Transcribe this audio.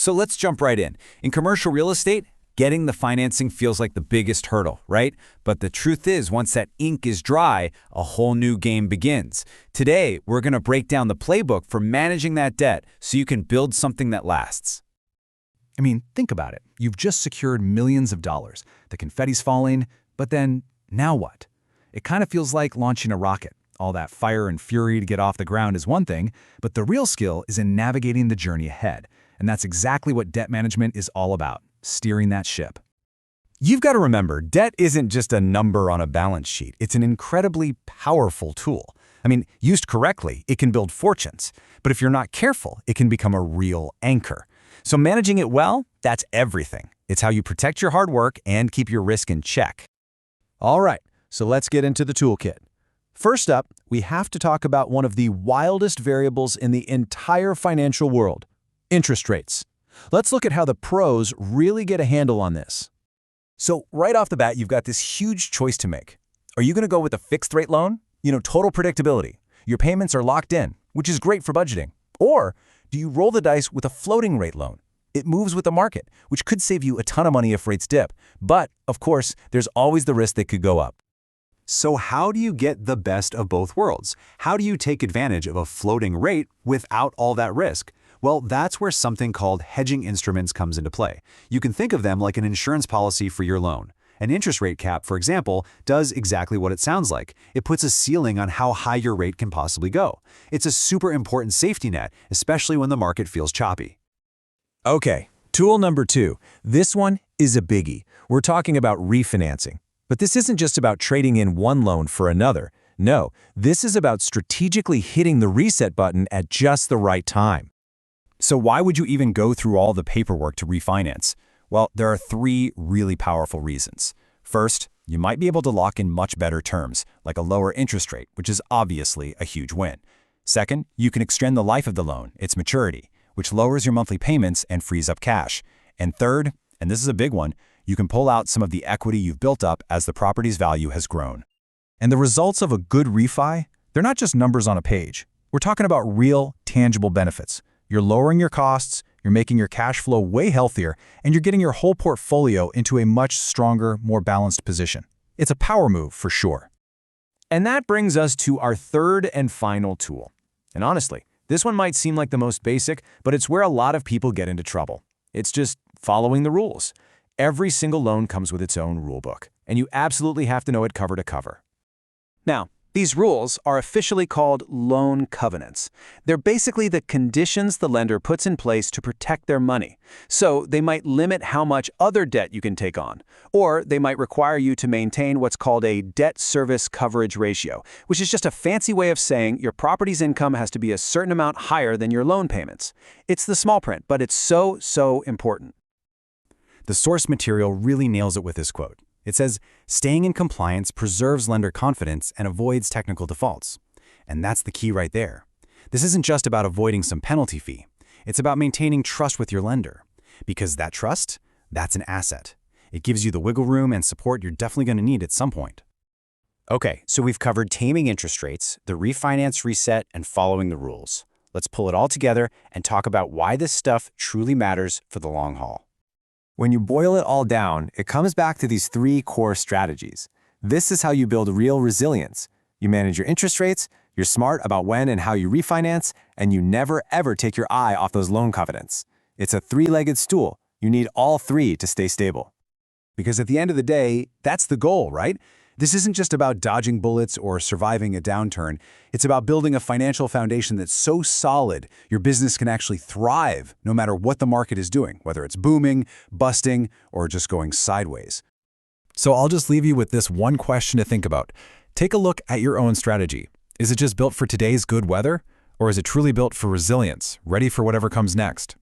So let's jump right in. In commercial real estate, getting the financing feels like the biggest hurdle, right? But the truth is, once that ink is dry, a whole new game begins. Today, we're going to break down the playbook for managing that debt so you can build something that lasts. I mean, think about it. You've just secured millions of dollars. The confetti's falling, but then, now what? It kind of feels like launching a rocket. All that fire and fury to get off the ground is one thing, but the real skill is in navigating the journey ahead. And that's exactly what debt management is all about, steering that ship. You've got to remember, debt isn't just a number on a balance sheet. It's an incredibly powerful tool. I mean, used correctly, it can build fortunes. But if you're not careful, it can become a real anchor. So managing it well, that's everything. It's how you protect your hard work and keep your risk in check. All right, so let's get into the toolkit. First up, we have to talk about one of the wildest variables in the entire financial world: interest rates. Let's look at how the pros really get a handle on this. So right off the bat, you've got this huge choice to make. Are you going to go with a fixed rate loan? Total predictability. Your payments are locked in, which is great for budgeting. Or do you roll the dice with a floating rate loan? It moves with the market, which could save you a ton of money if rates dip. But, of course, there's always the risk they could go up. So how do you get the best of both worlds? How do you take advantage of a floating rate without all that risk? Well, that's where something called hedging instruments comes into play. You can think of them like an insurance policy for your loan. An interest rate cap, for example, does exactly what it sounds like. It puts a ceiling on how high your rate can possibly go. It's a super important safety net, especially when the market feels choppy. Okay, tool number 2. This one is a biggie. We're talking about refinancing. But this isn't just about trading in one loan for another. No, this is about strategically hitting the reset button at just the right time. So why would you even go through all the paperwork to refinance? Well, there are 3 really powerful reasons. First, you might be able to lock in much better terms, like a lower interest rate, which is obviously a huge win. Second, you can extend the life of the loan, its maturity, which lowers your monthly payments and frees up cash. And third, and this is a big one, you can pull out some of the equity you've built up as the property's value has grown. And the results of a good refi, they're not just numbers on a page. We're talking about real, tangible benefits. You're lowering your costs, you're making your cash flow way healthier, and you're getting your whole portfolio into a much stronger, more balanced position. It's a power move for sure. And that brings us to our third and final tool. And honestly, this one might seem like the most basic, but it's where a lot of people get into trouble. It's just following the rules. Every single loan comes with its own rule book, and you absolutely have to know it cover to cover. Now, these rules are officially called loan covenants. They're basically the conditions the lender puts in place to protect their money. So they might limit how much other debt you can take on, or they might require you to maintain what's called a debt service coverage ratio, which is just a fancy way of saying your property's income has to be a certain amount higher than your loan payments. It's the small print, but it's so important. The source material really nails it with this quote. It says, "Staying in compliance preserves lender confidence and avoids technical defaults." And that's the key right there. This isn't just about avoiding some penalty fee. It's about maintaining trust with your lender. Because that trust, that's an asset. It gives you the wiggle room and support you're definitely going to need at some point. Okay, so we've covered taming interest rates, the refinance reset, and following the rules. Let's pull it all together and talk about why this stuff truly matters for the long haul. When you boil it all down, it comes back to these 3 core strategies. This is how you build real resilience. You manage your interest rates, you're smart about when and how you refinance, and you never ever take your eye off those loan covenants. It's a 3-legged stool. You need all 3 to stay stable. Because at the end of the day, that's the goal, right? This isn't just about dodging bullets or surviving a downturn. It's about building a financial foundation that's so solid your business can actually thrive no matter what the market is doing, whether it's booming, busting, or just going sideways. So I'll just leave you with this one question to think about. Take a look at your own strategy. Is it just built for today's good weather? Or is it truly built for resilience, ready for whatever comes next?